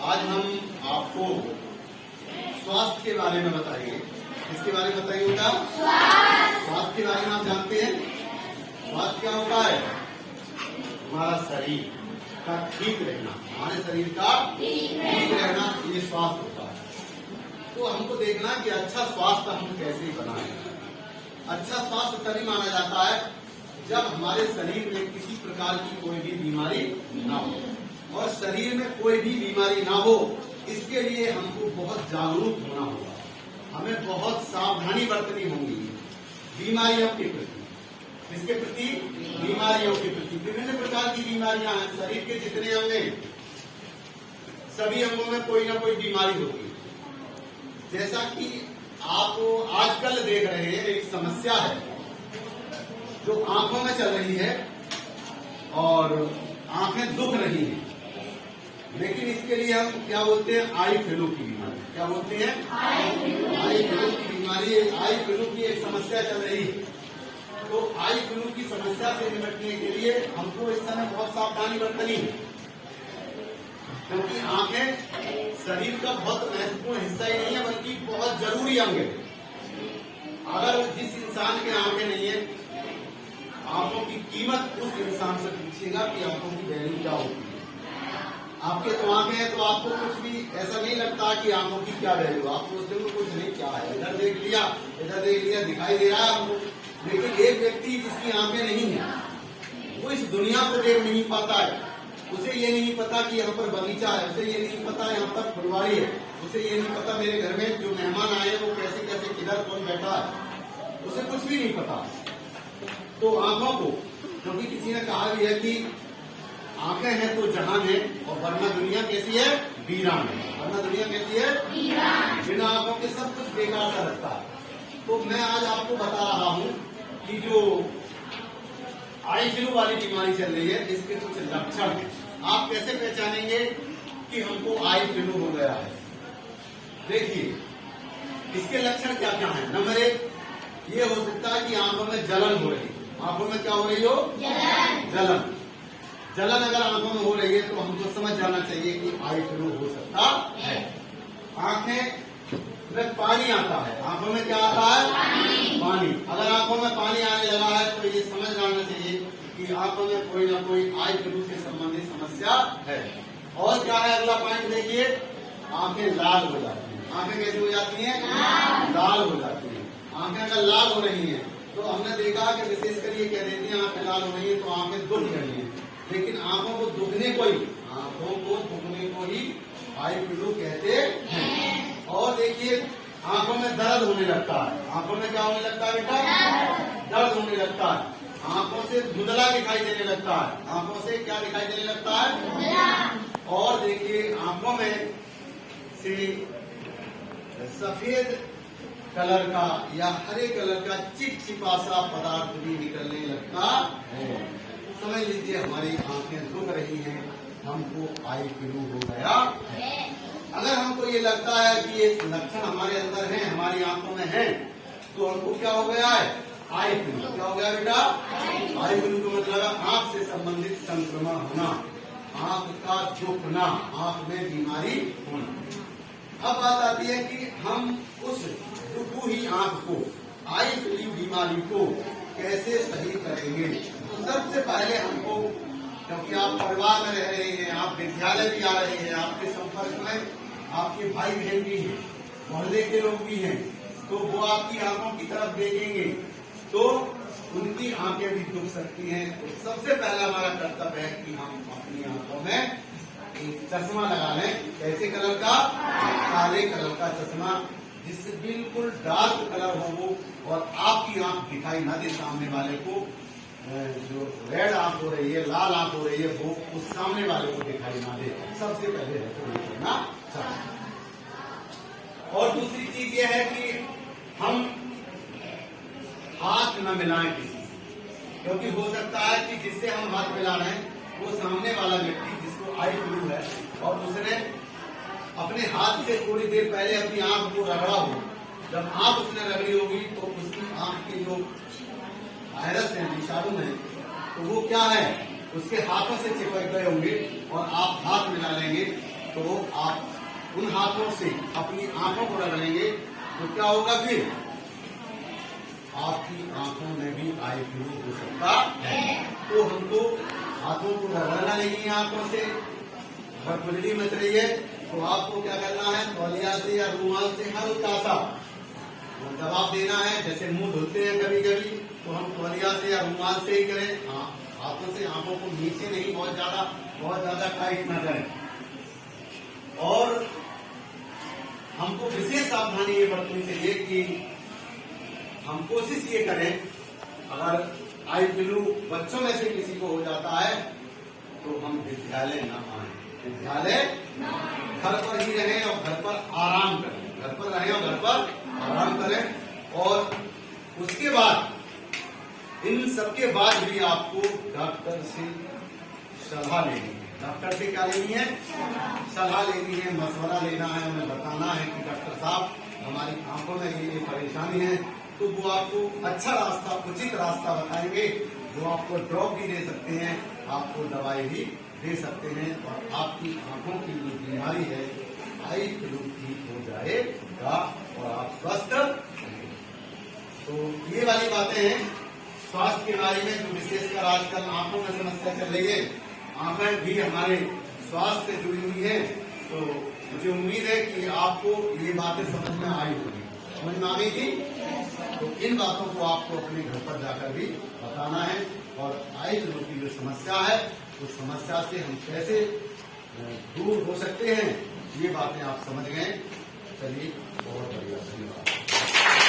आज हम आपको स्वास्थ्य के बारे में बताएंगे। किसके बारे में बताएंगे बेटा? स्वास्थ्य के बारे में आप जानते हैं स्वास्थ्य क्या होता है? हमारा शरीर का ठीक रहना, हमारे शरीर का ठीक रहना, ये स्वास्थ्य होता है। तो हमको देखना कि अच्छा स्वास्थ्य हम कैसे बनाएं। अच्छा स्वास्थ्य तभी माना जाता है जब हमारे शरीर में किसी प्रकार की कोई भी बीमारी ना हो, और शरीर में कोई भी बीमारी ना हो इसके लिए हमको बहुत जागरूक होना होगा, हमें बहुत सावधानी बरतनी होगी बीमारियों के प्रति। इसके प्रति बीमारियों के प्रति विभिन्न प्रकार की बीमारियां हैं। शरीर के जितने अंग हैं सभी अंगों में कोई ना कोई बीमारी होगी। जैसा कि आप आजकल देख रहे हैं, एक समस्या है जो आंखों में चल रही है और आंखें दुख रही हैं, लेकिन इसके लिए हम क्या बोलते हैं? आई फ्लू की बीमारी। क्या बोलते हैं? आई फ्लू की बीमारी। आई फ्लू की एक समस्या चल रही है। तो आई फ्लू की समस्या से निपटने के लिए हमको इस समय बहुत सावधानी बरतनी है, क्योंकि आंखें शरीर का बहुत महत्वपूर्ण हिस्सा ही नहीं है बल्कि बहुत जरूरी अंग है। अगर जिस इंसान के आंखें नहीं है, आंखों की कीमत उस इंसान से पूछेगा कि आंखों की वैल्यू क्या होती है। आपके तो आंखें हैं तो आपको कुछ भी ऐसा नहीं लगता कि आंखों की क्या वैल्यू। आप सोचते हो कुछ नहीं, क्या है, इधर देख लिया दिखाई दे रहा है हमको। लेकिन एक व्यक्ति जिसकी आंखें नहीं है वो इस दुनिया को देख नहीं पाता है। उसे ये नहीं पता कि यहाँ पर बगीचा है, उसे ये नहीं पता यहाँ पर फुलवारी है, उसे ये नहीं पता मेरे घर में जो मेहमान आए वो कैसे कैसे किधर कौन बैठा है, उसे कुछ भी नहीं पता। तो आंखों को, क्योंकि किसी ने कहा भी है कि आंखें हैं तो जहान है, और वरना दुनिया कैसी है? वीरान है। वरना दुनिया कैसी है? बिना आंखों के सब कुछ बेकार सा लगता है। तो मैं आज आपको बता रहा हूँ कि जो आई फ्लू वाली बीमारी चल रही है इसके कुछ लक्षण हैं। आप कैसे पहचानेंगे कि हमको आई फ्लू हो गया है? देखिए इसके लक्षण क्या क्या है। नंबर 1, ये हो सकता है कि आंखों में जलन हो रही है। आंखों में क्या हो रही हो? जलन अगर आंखों में हो रही है तो हमको समझ जाना चाहिए कि आई फ्लू हो सकता है। आंखें में पानी आता है। आंखों में क्या आता है? पानी। अगर आंखों में पानी आने लगा है तो ये समझ जाना चाहिए कि आंखों में कोई ना कोई आई फ्लू से संबंधित समस्या है। और क्या है अगला पॉइंट? देखिए आंखें लाल हो जाती हैं। आंखें कैसी हो जाती हैं? लाल हो जाती हैं। आंखें अगर लाल हो रही हैं तो हमने देखा कि विशेषकर ये कह देती हैं आंखें लाल हो रही है तो आंखें दुख रही है, लेकिन आंखों को दुखने को ही आई फ्लू कहते हैं। और देखिए आंखों में दर्द होने लगता है। आंखों में क्या होने लगता है बेटा? दर्द होने लगता है। आंखों से धुंधला दिखाई देने लगता है। आंखों से क्या दिखाई देने लगता है? और देखिए आंखों में से सफेद कलर का या हरे कलर का चिपचिपा सा पदार्थ भी निकलने लगता है। समझ लीजिए हमारी आंखें दुख रही हैं, हमको आई फ्लू हो गया है। अगर हमको ये लगता है कि ये लक्षण हमारे अंदर हैं, हमारी आंखों में हैं, तो हमको क्या हो गया है? Eye flu. क्या हो गया बेटा? आई फ्लू का मतलब आंख से संबंधित संक्रमण होना, आंख का दुखना, आंख में बीमारी होना। अब बात आती है कि हम उस दुखी हुई आंख को, आई फ्लू बीमारी को कैसे सही करेंगे। तो सबसे पहले हमको, क्योंकि आप परिवार में रह रहे हैं, आप विद्यालय भी आ रहे हैं, आपके संपर्क में आपके भाई बहन भी हैं, मोहल्ले के लोग भी हैं, तो वो आपकी आंखों की तरफ देखेंगे तो उनकी आंखें भी दुख सकती हैं। तो सबसे पहला हमारा कर्तव्य है कि हम अपनी आंखों में एक चश्मा लगा लें। कैसे कलर का? काले कलर का चश्मा, जिससे बिल्कुल डार्क कलर हो वो, और आपकी आंख दिखाई ना दे सामने वाले को। जो रेड आंख हो रही है, लाल आंख हो रही है, वो उस सामने वाले को दिखाई ना दे। सबसे पहले ना चाहिए। और दूसरी चीज ये है कि हम हाथ न मिलाएं किसी से, क्योंकि हो सकता है कि जिससे हम हाथ मिला रहे हैं वो सामने वाला व्यक्ति जिसको आई फ्लू है और उसने अपने हाथ से थोड़ी देर पहले अपनी आंख को रगड़ा हो। जब आंख उसने रगड़ी होगी तो उसकी आंख के जो वायरस है, विषाणु है, तो वो क्या है उसके हाथों से चिपक गए होंगे और आप हाथ मिला लेंगे तो आप उन हाथों से अपनी आंखों को रगड़ेंगे तो क्या होगा फिर आपकी आंखों में भी आई फ्लू हो सकता है। तो हमको हाथों को रगड़ना नहीं है आंखों से। अगर खुजली मच रही है तो आपको क्या करना है, तौलिया से या रुमाल से हल्का सा दबाव देना है। जैसे मुंह धुलते हैं कभी कभी तो हम तौलिया से या रुमाल से ही करें। हाथों से आंखों को नीचे नहीं, बहुत ज्यादा टाइट न करें। और हमको विशेष सावधानी ये बरतनी चाहिए कि हम कोशिश ये करें, अगर आई फ्लू बच्चों में से किसी को हो जाता है तो हम विद्यालय न आए। विद्यालय घर पर ही रहें और घर पर आराम करें। घर पर रहें और घर पर आराम करें। और उसके बाद इन सबके बाद भी आपको डॉक्टर से सलाह लेनी है। डॉक्टर से क्या लेनी है? सलाह लेनी है, मशवरा लेना है, उन्हें बताना है कि डॉक्टर साहब हमारी आंखों में ये परेशानी है। तो वो आपको अच्छा रास्ता, उचित रास्ता बताएंगे। जो आपको ड्रॉप भी दे सकते हैं, आपको दवाई भी दे सकते हैं और आपकी आंखों की जो बीमारी है आई फ्लू ठीक हो जाएगा और आप स्वस्थ रहेंगे। तो ये वाली बातें हैं स्वास्थ्य के बारे में, जो विशेषकर आजकल आंखों में समस्या चल रही है। आंखें भी हमारे स्वास्थ्य से जुड़ी हुई है। तो मुझे उम्मीद है कि आपको ये बातें समझ में आई होगी। समझ में आ गई थी? तो इन बातों को आपको अपने घर पर जाकर भी बताना है। और आई फ्लू की जो समस्या है उस समस्या से हम कैसे दूर हो सकते हैं, ये बातें आप समझ गए। चलिए, बहुत बढ़िया, धन्यवाद।